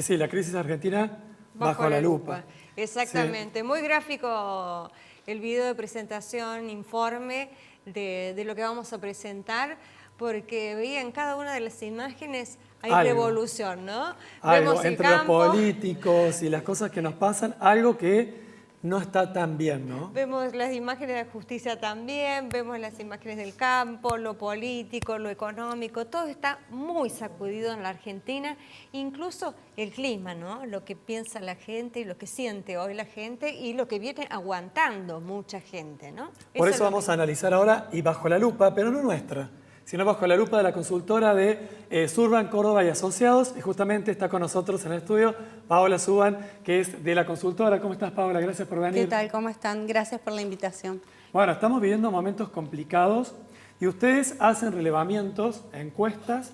Y sí, la crisis argentina bajo la lupa. Exactamente. Sí. Muy gráfico el video de presentación, informe de lo que vamos a presentar, porque veía en cada una de las imágenes hay revolución, ¿no? Vemos entre los políticos y las cosas que nos pasan, algo que no está tan bien, ¿no? Vemos las imágenes de la justicia también, vemos las imágenes del campo, lo político, lo económico, todo está muy sacudido en la Argentina, incluso el clima, ¿no? Lo que piensa la gente y lo que siente hoy la gente y lo que viene aguantando mucha gente, ¿no? Por eso vamos a analizar ahora y bajo la lupa, pero no nuestra, sino bajo la lupa de la consultora de Surban, Córdoba y Asociados. Y justamente está con nosotros en el estudio Paola Suban, que es de la consultora. ¿Cómo estás, Paola? Gracias por venir. ¿Qué tal? ¿Cómo están? Gracias por la invitación. Bueno, estamos viviendo momentos complicados y ustedes hacen relevamientos, encuestas.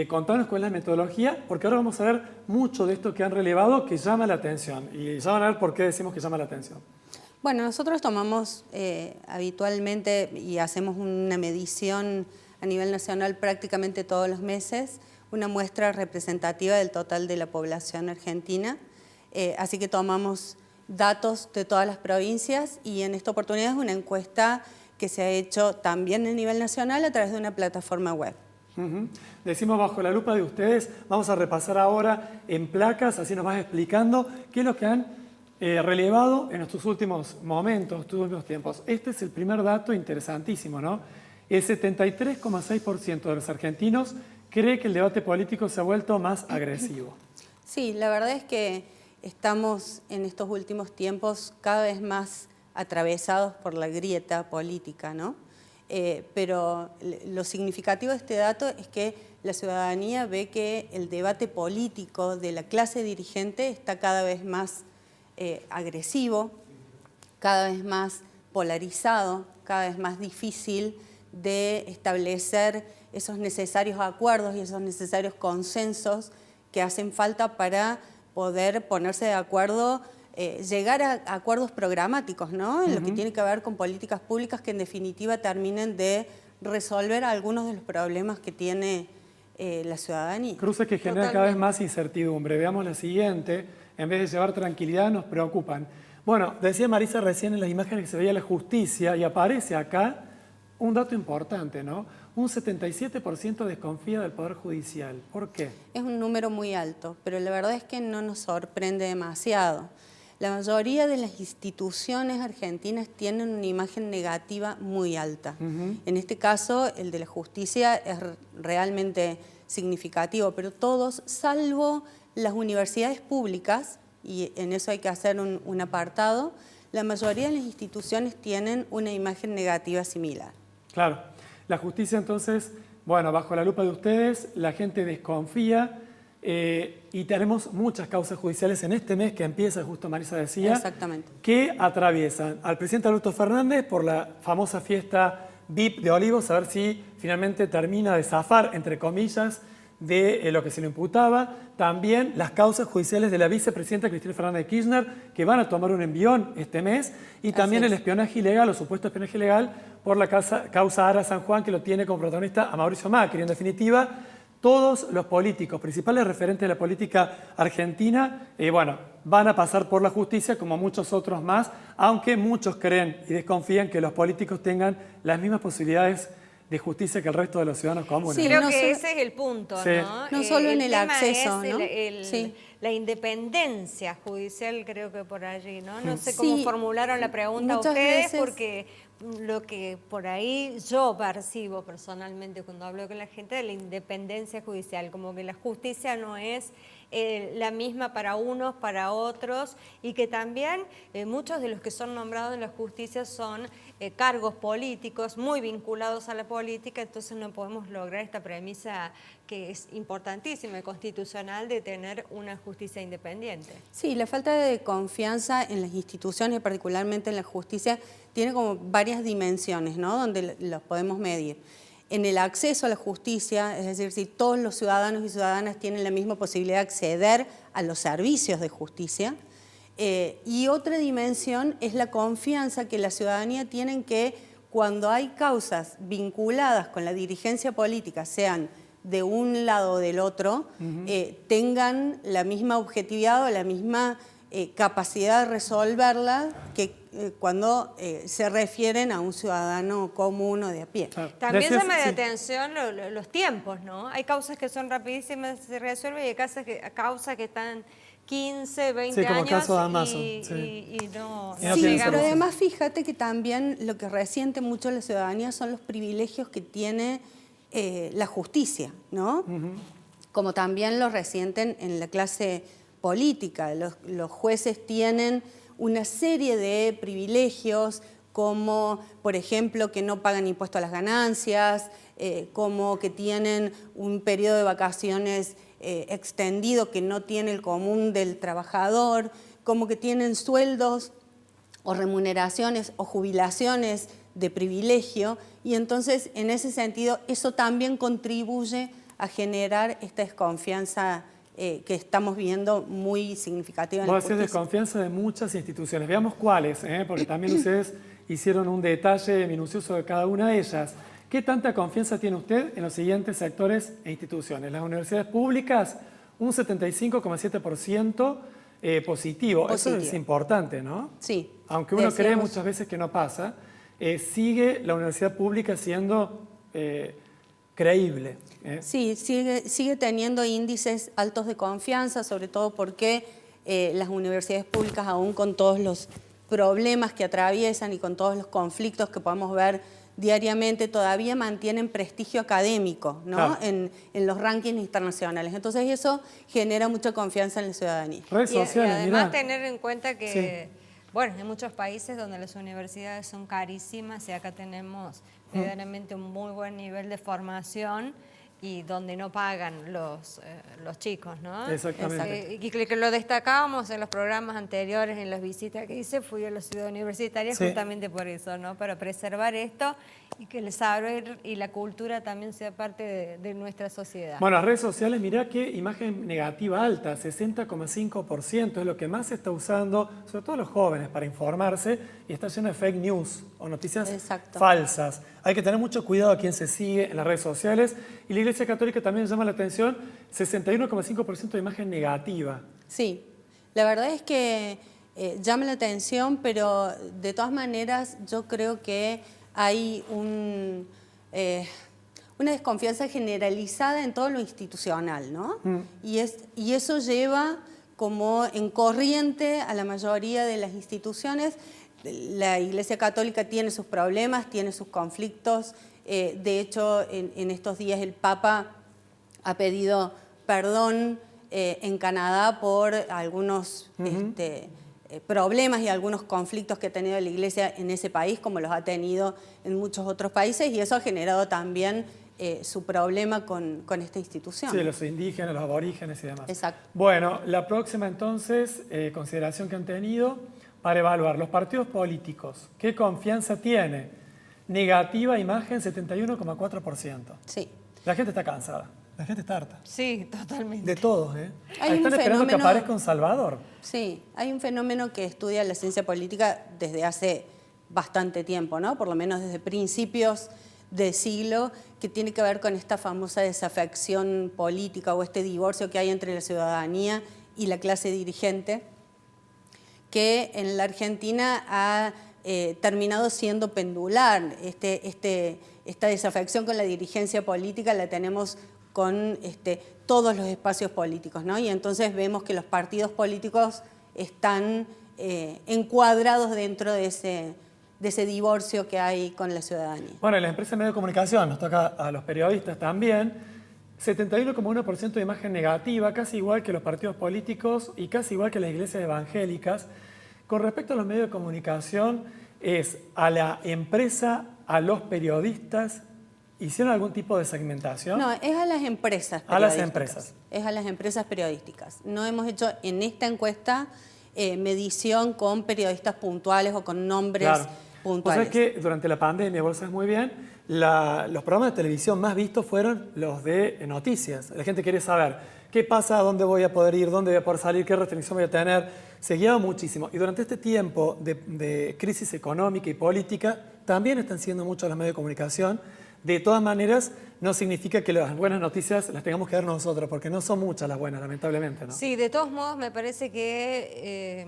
Contanos cuál es la metodología, porque ahora vamos a ver mucho de esto que han relevado que llama la atención. Y ya van a ver por qué decimos que llama la atención. Bueno, nosotros tomamos habitualmente y hacemos una medición a nivel nacional prácticamente todos los meses, una muestra representativa del total de la población argentina. Así que tomamos datos de todas las provincias y en esta oportunidad es una encuesta que se ha hecho también a nivel nacional a través de una plataforma web. Decimos bajo la lupa de ustedes, vamos a repasar ahora en placas, así nos vas explicando qué es lo que han relevado en estos últimos momentos, estos últimos tiempos. Este es el primer dato interesantísimo, ¿no? El 73,6% de los argentinos cree que el debate político se ha vuelto más agresivo. Sí, la verdad es que estamos en estos últimos tiempos cada vez más atravesados por la grieta política, ¿no? Pero lo significativo de este dato es que la ciudadanía ve que el debate político de la clase dirigente está cada vez más agresivo, cada vez más polarizado, cada vez más difícil de establecer esos necesarios acuerdos y esos necesarios consensos que hacen falta para poder ponerse de acuerdo, llegar a acuerdos programáticos, ¿no? En lo que tiene que ver con políticas públicas que en definitiva terminen de resolver algunos de los problemas que tiene la ciudadanía. Cruces que generan cada vez más incertidumbre. Veamos la siguiente, en vez de llevar tranquilidad nos preocupan. Bueno, decía Marisa recién en las imágenes que se veía la justicia y aparece acá un dato importante, ¿no? Un 77% desconfía del Poder Judicial. ¿Por qué? Es un número muy alto, pero la verdad es que no nos sorprende demasiado. La mayoría de las instituciones argentinas tienen una imagen negativa muy alta. En este caso, el de la justicia es realmente significativo, pero todos, salvo las universidades públicas, y en eso hay que hacer un apartado, la mayoría de las instituciones tienen una imagen negativa similar. Claro. La justicia entonces, bueno, bajo la lupa de ustedes, la gente desconfía y tenemos muchas causas judiciales en este mes que empieza, justo Marisa decía, exactamente, que atraviesan al presidente Alberto Fernández por la famosa fiesta VIP de Olivos, a ver si finalmente termina de zafar, entre comillas, de lo que se le imputaba. También las causas judiciales de la vicepresidenta Cristina Fernández de Kirchner, que van a tomar un envión este mes, y también el espionaje ilegal, o supuesto espionaje ilegal, por la causa Ara San Juan, que lo tiene como protagonista a Mauricio Macri. En definitiva, todos los políticos, principales referentes de la política argentina, bueno, van a pasar por la justicia como muchos otros más, aunque muchos creen y desconfían que los políticos tengan las mismas posibilidades de justicia que el resto de los ciudadanos comunes. Sí, creo que ese es el punto, sí, ¿no? No solo en el acceso, ¿no? Sí. La independencia judicial, creo que por allí, ¿no? No sé cómo formularon la pregunta ustedes, porque lo que por ahí yo percibo personalmente cuando hablo con la gente de la independencia judicial, como que la justicia no es la misma para unos, para otros, y que también muchos de los que son nombrados en la justicia son cargos políticos muy vinculados a la política, entonces no podemos lograr esta premisa que es importantísima y constitucional de tener una justicia independiente. Sí, la falta de confianza en las instituciones, particularmente en la justicia, tiene como varias dimensiones, ¿no? Donde los podemos medir. En el acceso a la justicia, es decir, si todos los ciudadanos y ciudadanas tienen la misma posibilidad de acceder a los servicios de justicia. Y otra dimensión es la confianza que la ciudadanía tiene en que cuando hay causas vinculadas con la dirigencia política, sean de un lado o del otro tengan la misma objetividad o la misma capacidad de resolverla que cuando se refieren a un ciudadano común o de a pie. También llama de atención los tiempos, ¿no? Hay causas que son rapidísimas, se resuelven, y hay causas que están 15, 20 como años caso de Amazon, y no Sí, llegamos. pero además fíjate que también lo que resiente mucho la ciudadanía son los privilegios que tiene la justicia, ¿no? Como también los resienten en la clase política. Los jueces tienen una serie de privilegios, como por ejemplo que no pagan impuesto a las ganancias, como que tienen un periodo de vacaciones extendido que no tiene el común del trabajador, como que tienen sueldos o remuneraciones o jubilaciones de privilegio, y entonces en ese sentido eso también contribuye a generar esta desconfianza que estamos viendo muy significativa en la justicia. Vos hacés desconfianza de muchas instituciones. Veamos cuáles, porque también ustedes hicieron un detalle minucioso de cada una de ellas. ¿Qué tanta confianza tiene usted en los siguientes sectores e instituciones? Las universidades públicas, un 75,7% positivo. Eso es importante, ¿no? Sí. Aunque uno cree muchas veces que no pasa, sigue la universidad pública siendo creíble. Sí, sigue teniendo índices altos de confianza, sobre todo porque las universidades públicas, aún con todos los problemas que atraviesan y con todos los conflictos que podemos ver diariamente, todavía mantienen prestigio académico, ¿no? Claro. en los rankings internacionales. Entonces eso genera mucha confianza en la ciudadanía. Redes sociales, y además mirá. tener en cuenta que, bueno, hay muchos países donde las universidades son carísimas y acá tenemos verdaderamente un muy buen nivel de formación y donde no pagan los chicos, ¿no? Exactamente. Y que lo destacábamos en los programas anteriores, en las visitas que hice, fui a la ciudad universitaria justamente por eso, ¿no? Para preservar esto y que el saber y la cultura también sea parte de nuestra sociedad. Bueno, las redes sociales, mirá qué imagen negativa alta, 60,5% es lo que más se está usando, sobre todo los jóvenes, para informarse, y está lleno de fake news o noticias falsas. Hay que tener mucho cuidado a quién se sigue en las redes sociales, y la Iglesia Católica también llama la atención, 61,5% de imagen negativa. Sí, la verdad es que llama la atención, pero de todas maneras yo creo que hay una desconfianza generalizada en todo lo institucional, ¿no? Y eso lleva como en corriente a la mayoría de las instituciones. La Iglesia Católica tiene sus problemas, tiene sus conflictos. De hecho, en estos días el Papa ha pedido perdón en Canadá por algunos problemas y algunos conflictos que ha tenido la Iglesia en ese país, como los ha tenido en muchos otros países, y eso ha generado también su problema con esta institución. Sí, los indígenas, los aborígenes y demás. Exacto. Bueno, la próxima entonces, consideración que han tenido para evaluar los partidos políticos. ¿Qué confianza tiene? Negativa imagen, 71,4%. Sí. La gente está cansada. La gente está harta. Sí, totalmente. De todos, ¿eh? Hay Están esperando que aparezca un Salvador. Sí, hay un fenómeno que estudia la ciencia política desde hace bastante tiempo, ¿no? Por lo menos desde principios del siglo, que tiene que ver con esta famosa desafección política o este divorcio que hay entre la ciudadanía y la clase dirigente, que en la Argentina ha terminado siendo pendular. Esta desafección con la dirigencia política la tenemos con todos los espacios políticos, ¿no? Y entonces vemos que los partidos políticos están encuadrados dentro de ese divorcio que hay con la ciudadanía. Bueno, en la empresa de medios de comunicación, nos toca a los periodistas también, 71,1% de imagen negativa, casi igual que los partidos políticos y casi igual que las iglesias evangélicas. Con respecto a los medios de comunicación, ¿es a la empresa, a los periodistas? ¿Hicieron algún tipo de segmentación? No, es a las empresas periodísticas. A las empresas. Es a las empresas periodísticas. No hemos hecho en esta encuesta medición con periodistas puntuales o con nombres puntuales. O sea que durante la pandemia, vos sabés muy bien, los programas de televisión más vistos fueron los de noticias. La gente quiere saber qué pasa, dónde voy a poder ir, dónde voy a poder salir, qué restricción voy a tener. Se guiaba muchísimo. Y durante este tiempo de crisis económica y política, también están siendo muchos los medios de comunicación De todas maneras, no significa que las buenas noticias las tengamos que dar nosotros, porque no son muchas las buenas, lamentablemente, ¿no? Sí, de todos modos me parece que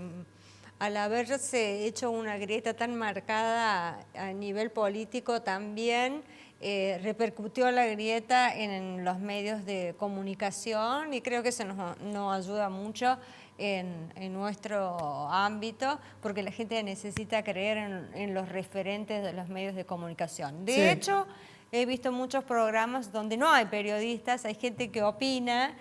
al haberse hecho una grieta tan marcada a nivel político también repercutió la grieta en los medios de comunicación y creo que eso nos ayuda mucho en nuestro ámbito porque la gente necesita creer en los referentes de los medios de comunicación. De hecho, he visto muchos programas donde no hay periodistas, hay gente que opina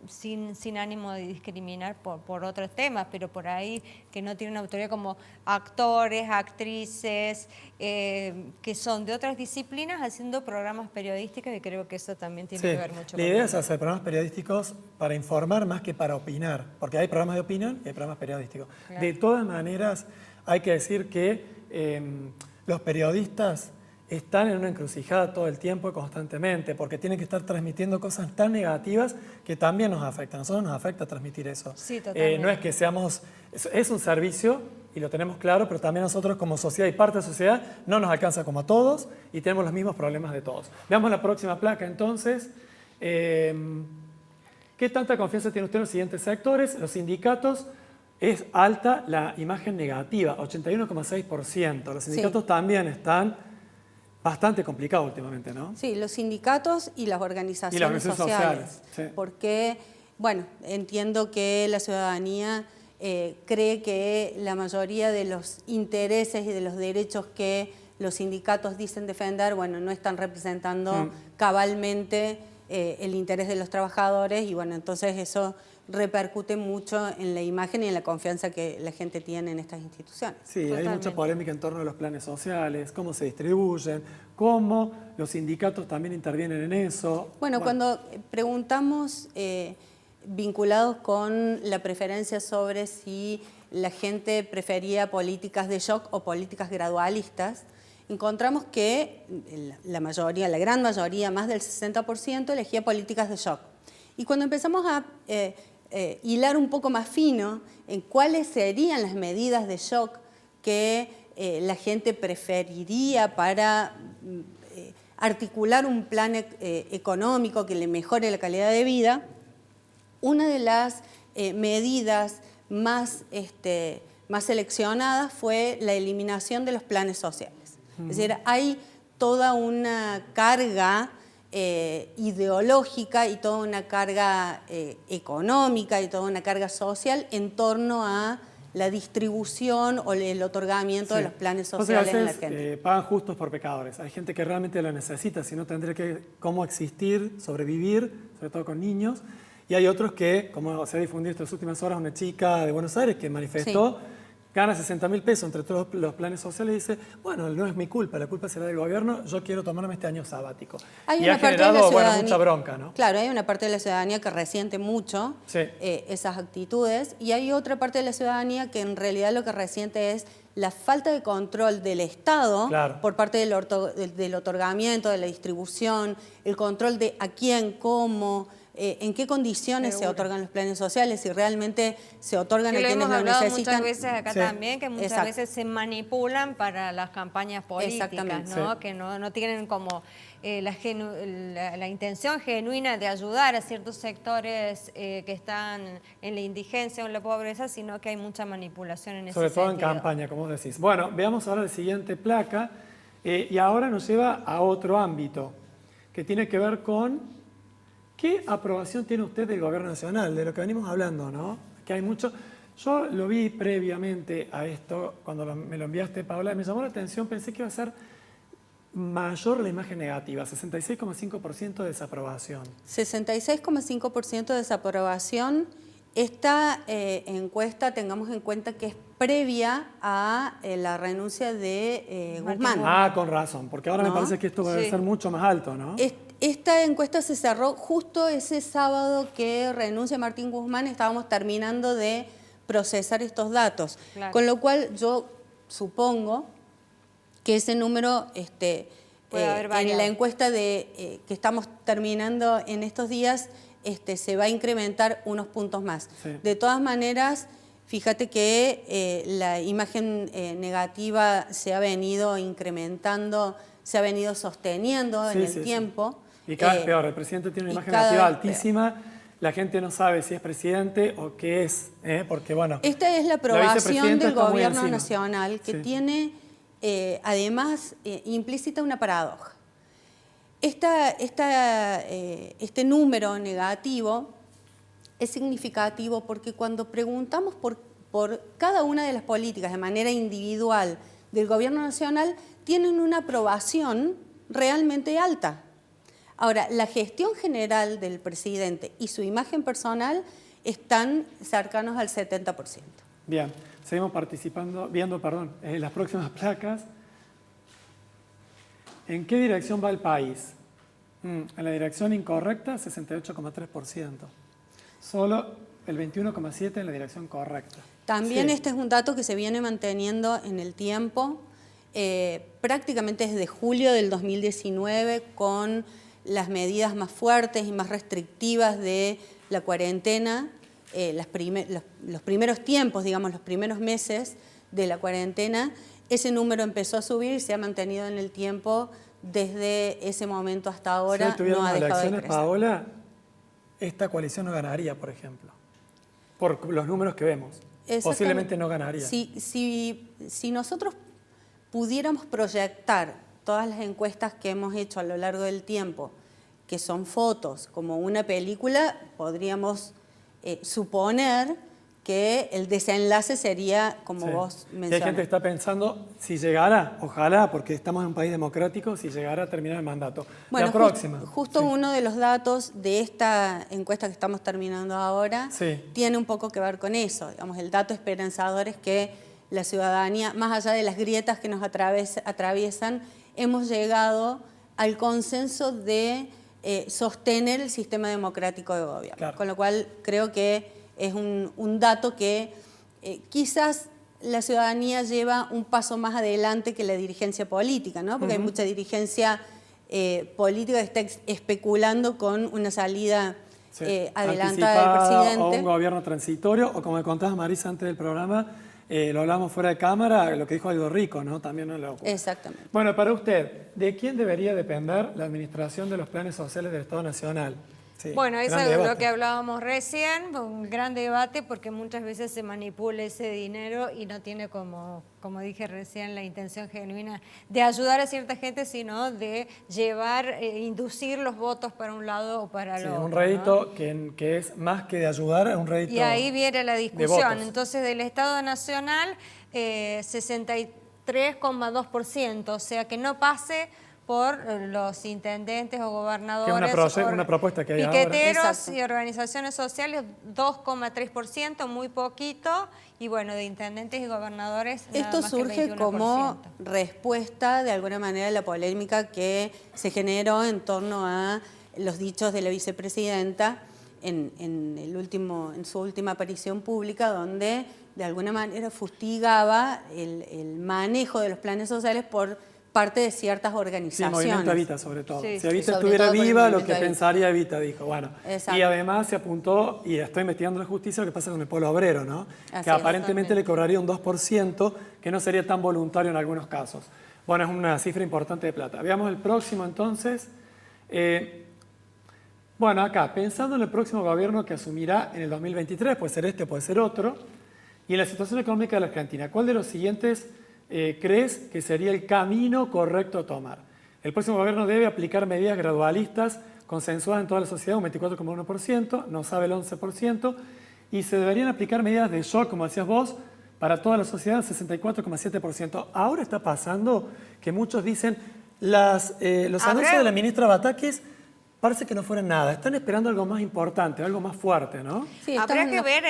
sin ánimo de discriminar por otros temas, pero por ahí que no tienen autoridad como actores, actrices, que son de otras disciplinas haciendo programas periodísticos y creo que eso también tiene que ver mucho con la idea es hacer programas periodísticos para informar más que para opinar, porque hay programas de opinión y hay programas periodísticos. Claro. De todas maneras, hay que decir que los periodistas están en una encrucijada todo el tiempo y constantemente, porque tienen que estar transmitiendo cosas tan negativas que también nos afectan. A nosotros nos afecta transmitir eso. Sí, totalmente. No es que seamos... Es un servicio, y lo tenemos claro, pero también nosotros como sociedad y parte de la sociedad no nos alcanza como a todos y tenemos los mismos problemas de todos. Veamos la próxima placa, entonces. ¿Qué tanta confianza tiene usted en los siguientes sectores? Los sindicatos... Es alta la imagen negativa, 81,6%. Los sindicatos también están bastante complicados últimamente, ¿no? Sí, los sindicatos y las organizaciones sociales. Sí. Porque, bueno, entiendo que la ciudadanía cree que la mayoría de los intereses y de los derechos que los sindicatos dicen defender, bueno, no están representando cabalmente el interés de los trabajadores y, bueno, entonces eso repercute mucho en la imagen y en la confianza que la gente tiene en estas instituciones. Sí, totalmente. Hay mucha polémica en torno a los planes sociales, cómo se distribuyen, cómo los sindicatos también intervienen en eso. Bueno, cuando preguntamos vinculados con la preferencia sobre si la gente prefería políticas de shock o políticas gradualistas, encontramos que la mayoría, la gran mayoría, más del 60%, elegía políticas de shock. Y cuando empezamos a hilar un poco más fino en cuáles serían las medidas de shock que la gente preferiría para articular un plan económico que le mejore la calidad de vida, una de las medidas más seleccionadas fue la eliminación de los planes sociales. Es decir, hay toda una carga ideológica y toda una carga económica y toda una carga social en torno a la distribución o el otorgamiento de los planes sociales en la gente. Pagan justos por pecadores. Hay gente que realmente lo necesita, si no tendría cómo existir, sobrevivir, sobre todo con niños. Y hay otros que, como se ha difundido estas últimas horas, una chica de Buenos Aires que manifestó, gana 60.000 pesos entre todos los planes sociales y dice, bueno, no es mi culpa, la culpa será del gobierno, yo quiero tomarme este año sabático. Y ha generado, mucha bronca, ¿no? Claro, hay una parte de la ciudadanía que resiente mucho esas actitudes y hay otra parte de la ciudadanía que en realidad lo que resiente es la falta de control del Estado por parte del otorgamiento, de la distribución, el control de a quién, cómo, en qué condiciones se otorgan los planes sociales, si realmente se otorgan a quienes lo necesitan. Lo hemos hablado muchas veces acá también, que muchas veces se manipulan para las campañas políticas, ¿no? Que no tienen como la intención genuina de ayudar a ciertos sectores que están en la indigencia o en la pobreza, sino que hay mucha manipulación en ese sentido. Sobre todo en campaña, como decís. Bueno, veamos ahora la siguiente placa, y ahora nos lleva a otro ámbito, que tiene que ver con ¿qué aprobación tiene usted del gobierno nacional? De lo que venimos hablando, ¿no? Que hay mucho. Yo lo vi previamente a esto, cuando me lo enviaste, Paola, me llamó la atención, pensé que iba a ser mayor la imagen negativa, 66,5% de desaprobación. 66,5% de desaprobación. Esta encuesta, tengamos en cuenta que es previa a la renuncia de Guzmán. Ah, con razón, porque ahora me parece que esto va a ser mucho más alto, ¿no? Esta encuesta se cerró justo ese sábado que renuncia Martín Guzmán, estábamos terminando de procesar estos datos. Claro. Con lo cual yo supongo que ese número en la encuesta que estamos terminando en estos días se va a incrementar unos puntos más. De todas maneras, fíjate que la imagen negativa se ha venido incrementando se ha venido sosteniendo en el tiempo. Y cada vez peor, el presidente tiene una imagen negativa altísima, la gente no sabe si es presidente o qué es, porque bueno... Esta es la aprobación del gobierno nacional que tiene además implícita una paradoja. Este número negativo es significativo porque cuando preguntamos por cada una de las políticas de manera individual del gobierno nacional, tienen una aprobación realmente alta. Ahora, la gestión general del presidente y su imagen personal están cercanos al 70%. Bien, seguimos viendo las próximas placas. ¿En qué dirección va el país? En la dirección incorrecta, 68,3%. Solo el 21,7% en la dirección correcta. También este es un dato que se viene manteniendo en el tiempo, prácticamente desde julio del 2019, con las medidas más fuertes y más restrictivas de la cuarentena, los primeros tiempos, digamos, los primeros meses de la cuarentena, ese número empezó a subir y se ha mantenido en el tiempo desde ese momento hasta ahora. Si no ha dejado de crecer. Paola, esta coalición no ganaría, por ejemplo, por los números que vemos. Posiblemente no ganaría. Si nosotros pudiéramos proyectar todas las encuestas que hemos hecho a lo largo del tiempo, que son fotos, como una película, podríamos suponer que el desenlace sería como vos mencionas. Y hay gente que está pensando si llegara, ojalá, porque estamos en un país democrático, si llegara a terminar el mandato. Bueno, la próxima. Justo uno de los datos de esta encuesta que estamos terminando ahora tiene un poco que ver con eso. Digamos, el dato esperanzador es que la ciudadanía, más allá de las grietas que nos atraviesan, hemos llegado al consenso de sostener el sistema democrático de gobierno. Claro. Con lo cual creo que es un dato que quizás la ciudadanía lleva un paso más adelante que la dirigencia política, ¿no? Porque hay mucha dirigencia política que está especulando con una salida adelantada del presidente. O un gobierno transitorio, o como me contabas, Marisa, antes del programa, lo hablamos fuera de cámara, lo que dijo Aldo Rico, ¿no? También no lo ocurre. Exactamente. Bueno, para usted, ¿de quién debería depender la administración de los planes sociales del Estado Nacional? Sí, bueno, eso es lo que hablábamos recién, un gran debate porque muchas veces se manipula ese dinero y no tiene, como dije recién, la intención genuina de ayudar a cierta gente, sino de llevar, inducir los votos para un lado o para el otro. Un rédito, ¿no? que es más que de ayudar, es un rédito. Y ahí viene la discusión. Entonces, del Estado Nacional, 63,2%, o sea que no pase por los intendentes o gobernadores, una propuesta que hay piqueteros y organizaciones sociales, 2,3%, muy poquito, y bueno, de intendentes y gobernadores esto nada más surge que como respuesta de alguna manera a la polémica que se generó en torno a los dichos de la vicepresidenta en su última aparición pública, donde de alguna manera fustigaba el manejo de los planes sociales por parte de ciertas organizaciones. Sí, Movimiento Evita sobre todo. Si Evita estuviera viva, lo que pensaría Evita, dijo. Bueno, y además se apuntó, y estoy investigando la justicia, lo que pasa con el pueblo obrero, ¿no? Que aparentemente le cobraría un 2%, que no sería tan voluntario en algunos casos. Bueno, es una cifra importante de plata. Veamos el próximo entonces. Bueno, acá, pensando en el próximo gobierno que asumirá en el 2023, puede ser este, puede ser otro, y en la situación económica de la Argentina, ¿cuál de los siguientes crees que sería el camino correcto a tomar? El próximo gobierno debe aplicar medidas gradualistas consensuadas en toda la sociedad, un 24,1%, no sabe el 11%, y se deberían aplicar medidas de shock, como decías vos, para toda la sociedad, 64,7%. Ahora está pasando que muchos dicen, los anuncios de la ministra Batakis parece que no fueran nada, están esperando algo más importante, algo más fuerte, ¿no? Sí, habría que ver,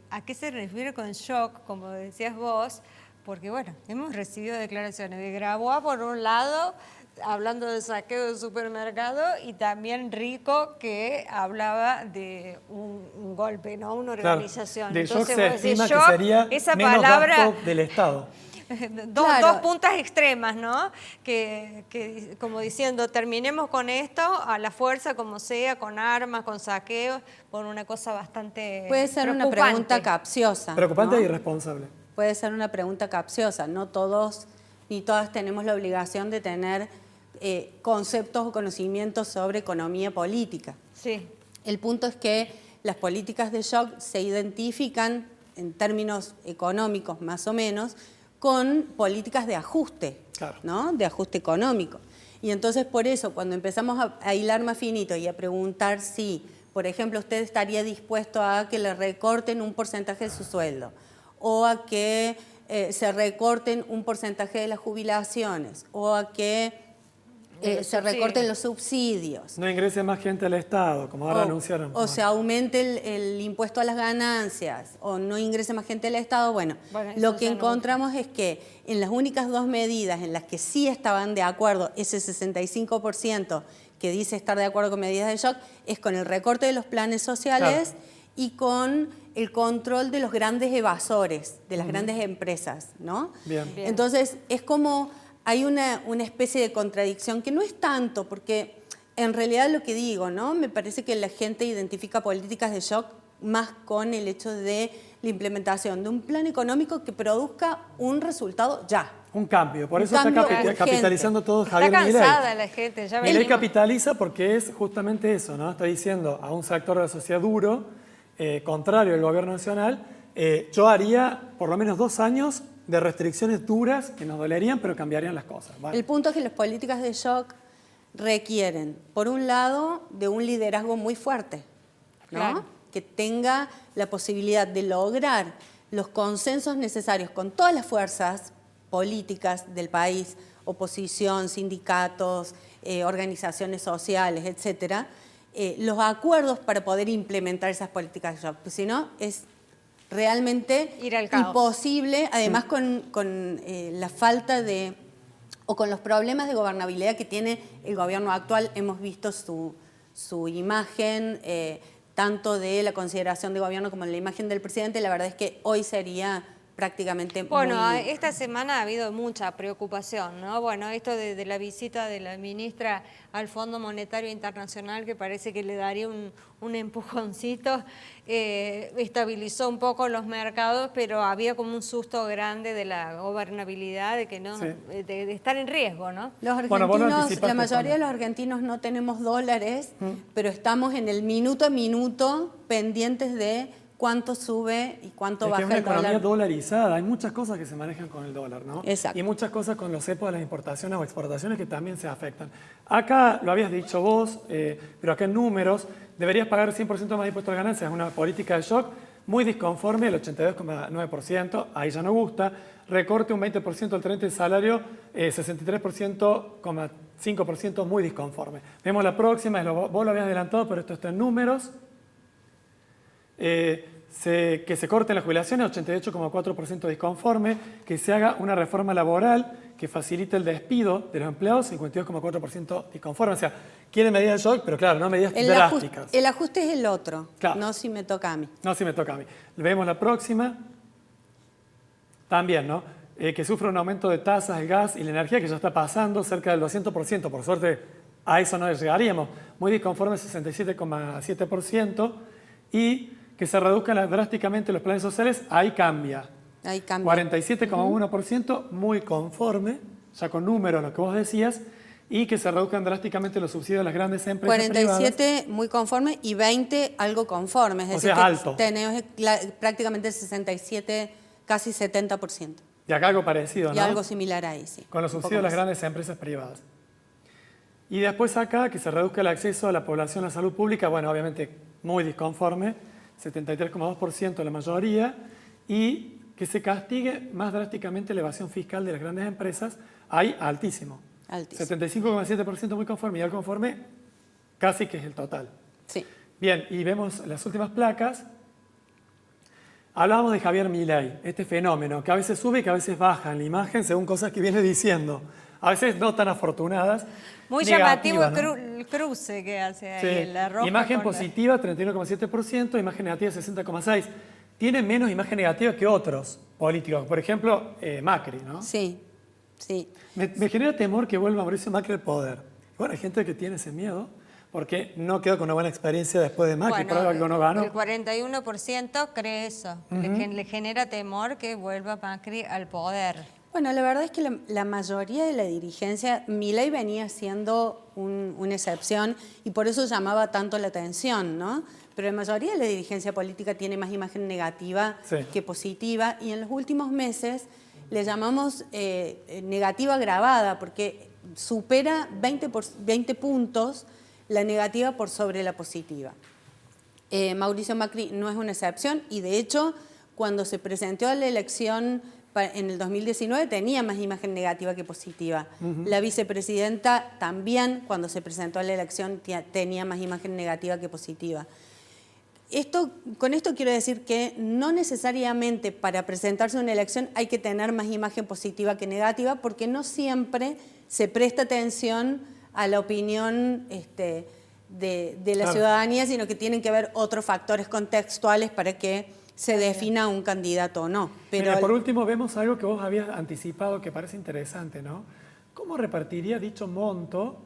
¿a qué se refiere con shock, como decías vos? Porque, bueno, hemos recibido declaraciones de Grabois, por un lado, hablando de saqueo de supermercado, y también Rico, que hablaba de un golpe, ¿no? Una organización. Claro, de entonces, shock se estima que sería esa menos palabra, gasto del Estado. Dos puntas extremas, ¿no? Que como diciendo, terminemos con esto a la fuerza, como sea, con armas, con saqueos, por una cosa bastante puede ser una pregunta capciosa. Preocupante, ¿no? E irresponsable. Puede ser una pregunta capciosa. No todos ni todas tenemos la obligación de tener conceptos o conocimientos sobre economía política. Sí. El punto es que las políticas de shock se identifican en términos económicos más o menos con políticas de ajuste, claro, ¿no? De ajuste económico. Y entonces por eso cuando empezamos a hilar más finito y a preguntar si, por ejemplo, usted estaría dispuesto a que le recorten un porcentaje de su sueldo o a que se recorten un porcentaje de las jubilaciones o a que se recorten los subsidios. No ingrese más gente al Estado, como ahora anunciaron. O se aumente el impuesto a las ganancias, o no ingrese más gente al Estado. Bueno, lo que encontramos es que en las únicas dos medidas en las que sí estaban de acuerdo, ese 65% que dice estar de acuerdo con medidas de shock, es con el recorte de los planes sociales, claro, y con el control de los grandes evasores, de las grandes empresas, ¿no? Bien. Entonces, es como... Hay una especie de contradicción que no es tanto, porque en realidad lo que digo, ¿no? Me parece que la gente identifica políticas de shock más con el hecho de la implementación de un plan económico que produzca un resultado ya. Un cambio, por eso está capitalizando todo Javier Milei. Está cansada la gente, ya Milei capitaliza porque es justamente eso, ¿no? Está diciendo a un sector de la sociedad duro, contrario al gobierno nacional, yo haría por lo menos 2 años de restricciones duras que nos dolerían, pero cambiarían las cosas. Vale. El punto es que las políticas de shock requieren, por un lado, de un liderazgo muy fuerte, ¿no? Claro. Que tenga la posibilidad de lograr los consensos necesarios con todas las fuerzas políticas del país, oposición, sindicatos, organizaciones sociales, etcétera, los acuerdos para poder implementar esas políticas de shock. Pues si no, es realmente imposible, además con la falta de, o con los problemas de gobernabilidad que tiene el gobierno actual. Hemos visto su imagen, tanto de la consideración de gobierno como de la imagen del presidente. La verdad es que hoy sería prácticamente esta semana ha habido mucha preocupación, ¿no? Bueno, esto de la visita de la ministra al Fondo Monetario Internacional, que parece que le daría un empujoncito, estabilizó un poco los mercados, pero había como un susto grande de la gobernabilidad, de que no, sí, de estar en riesgo, ¿no? Los argentinos, la mayoría de los argentinos no tenemos dólares, pero estamos en el minuto a minuto pendientes de cuánto sube y cuánto baja el dólar. Es una economía dolarizada, hay muchas cosas que se manejan con el dólar, ¿no? Exacto. Y muchas cosas con los cepos de las importaciones o exportaciones que también se afectan. Acá lo habías dicho vos, pero acá en números, deberías pagar 100% más de impuestos a ganancias, es una política de shock muy disconforme, el 82,9%, ahí ya no gusta, recorte un 20% del 30% del salario, 63,5% muy disconforme. Vemos la próxima, vos lo habías adelantado, pero esto está en números. Que se corten las jubilaciones, 88,4% disconforme, que se haga una reforma laboral que facilite el despido de los empleados, 52,4% disconforme. O sea, quieren medidas de shock, pero claro, no medidas drásticas. El ajuste es el otro, claro, no si me toca a mí. No si me toca a mí. Vemos la próxima. También, ¿no? Que sufre un aumento de tasas, el gas y la energía, que ya está pasando cerca del 200%. Por suerte, a eso no llegaríamos. Muy disconforme, 67,7%. Y que se reduzcan drásticamente los planes sociales, ahí cambia. Ahí cambia. 47,1%, muy conforme, ya con números, lo que vos decías, y que se reduzcan drásticamente los subsidios de las grandes empresas 47 privadas. Muy conforme y 20 algo conforme. Es decir, sea, alto. Tenemos prácticamente el 67, casi 70%. Y acá algo parecido, ¿no? Y algo similar ahí, sí. Con los subsidios de las grandes empresas privadas. Y después acá, que se reduzca el acceso a la población a la salud pública, bueno, obviamente muy disconforme, 73,2% la mayoría, y que se castigue más drásticamente la evasión fiscal de las grandes empresas, hay altísimo. 75,7% muy conforme, y al conforme casi que es el total. Sí. Bien, y vemos las últimas placas. Hablábamos de Javier Milei, este fenómeno que a veces sube y que a veces baja en la imagen según cosas que viene diciendo. A veces no tan afortunadas. Muy llamativo, ¿no? El cruce que hace ahí, sí, la roja. Imagen positiva, 31,7%, imagen negativa, 60,6%. Tiene menos imagen negativa que otros políticos. Por ejemplo, Macri, ¿no? Sí, sí. Me genera temor que vuelva Mauricio Macri al poder. Bueno, hay gente que tiene ese miedo porque no quedó con una buena experiencia después de Macri, por algo no ganó. El 41% cree eso, le genera temor que vuelva Macri al poder. Bueno, la verdad es que la mayoría de la dirigencia, Milei venía siendo una excepción y por eso llamaba tanto la atención, ¿no? Pero la mayoría de la dirigencia política tiene más imagen negativa que positiva y en los últimos meses le llamamos negativa agravada porque supera 20 puntos la negativa por sobre la positiva. Mauricio Macri no es una excepción y de hecho cuando se presentó a la elección en el 2019 tenía más imagen negativa que positiva. La vicepresidenta también cuando se presentó a la elección tenía más imagen negativa que positiva. Con esto quiero decir que no necesariamente para presentarse a una elección hay que tener más imagen positiva que negativa porque no siempre se presta atención a la opinión de la ciudadanía, sino que tienen que haber otros factores contextuales para que se defina un candidato o no. Pero por último vemos algo que vos habías anticipado que parece interesante, ¿no? ¿Cómo repartiría dicho monto,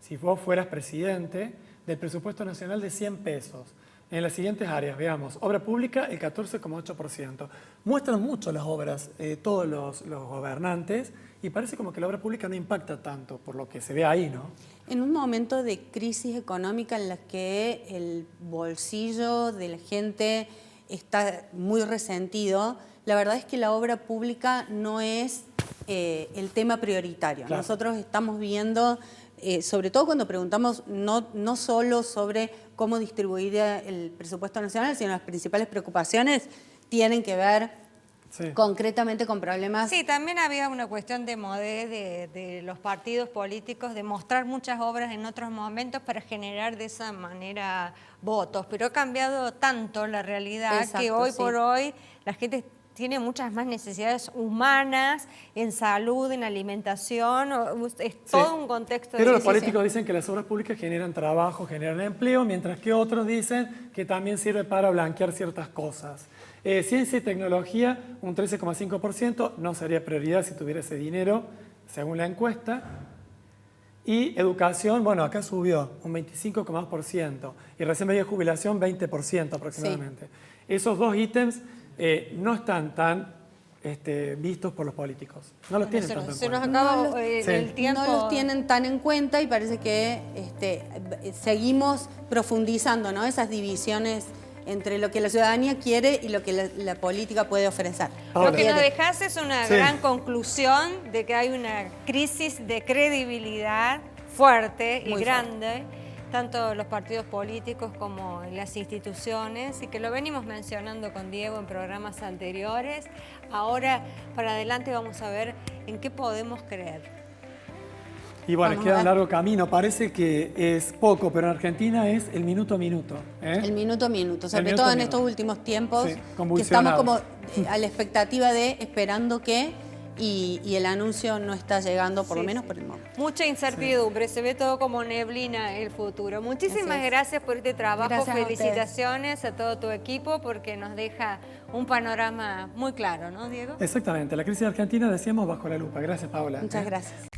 si vos fueras presidente, del presupuesto nacional de 100 pesos? En las siguientes áreas, veamos, obra pública el 14,8%. Muestran mucho las obras, todos los gobernantes, y parece como que la obra pública no impacta tanto, por lo que se ve ahí, ¿no? En un momento de crisis económica en la que el bolsillo de la gente está muy resentido, la verdad es que la obra pública no es el tema prioritario. Claro. Nosotros estamos viendo, sobre todo cuando preguntamos no solo sobre cómo distribuir el presupuesto nacional, sino las principales preocupaciones tienen que ver concretamente con problemas. Sí, también había una cuestión de modé de los partidos políticos, de mostrar muchas obras en otros momentos para generar de esa manera votos, pero ha cambiado tanto la realidad que hoy por hoy la gente tiene muchas más necesidades humanas, en salud, en alimentación, es todo un contexto. Pero los políticos dicen que las obras públicas generan trabajo, generan empleo, mientras que otros dicen que también sirve para blanquear ciertas cosas. Ciencia y tecnología, un 13,5%, no sería prioridad si tuviera ese dinero, según la encuesta. Y educación, bueno, acá subió un 25,2%. Y recién veía jubilación, 20% aproximadamente. Esos dos ítems no están tan vistos por los políticos. No los tienen tanto en cuenta. Se nos acaba el tiempo. No los tienen tan en cuenta y parece que seguimos profundizando, ¿no? Esas divisiones entre lo que la ciudadanía quiere y lo que la política puede ofrecer. Lo que nos dejás es una gran conclusión de que hay una crisis de credibilidad fuerte y grande, tanto los partidos políticos como en las instituciones, y que lo venimos mencionando con Diego en programas anteriores. Ahora, para adelante, vamos a ver en qué podemos creer. Y bueno, queda un largo camino. Parece que es poco, pero en Argentina es el minuto a minuto. El minuto a minuto, sobre todo en estos últimos tiempos, que estamos como a la expectativa de esperando que, y el anuncio no está llegando, por lo menos por el momento. Mucha incertidumbre, se ve todo como neblina el futuro. Muchísimas gracias por este trabajo, felicitaciones a todo tu equipo porque nos deja un panorama muy claro, ¿no, Diego? Exactamente, la crisis argentina decíamos bajo la lupa. Gracias, Paola. Muchas gracias.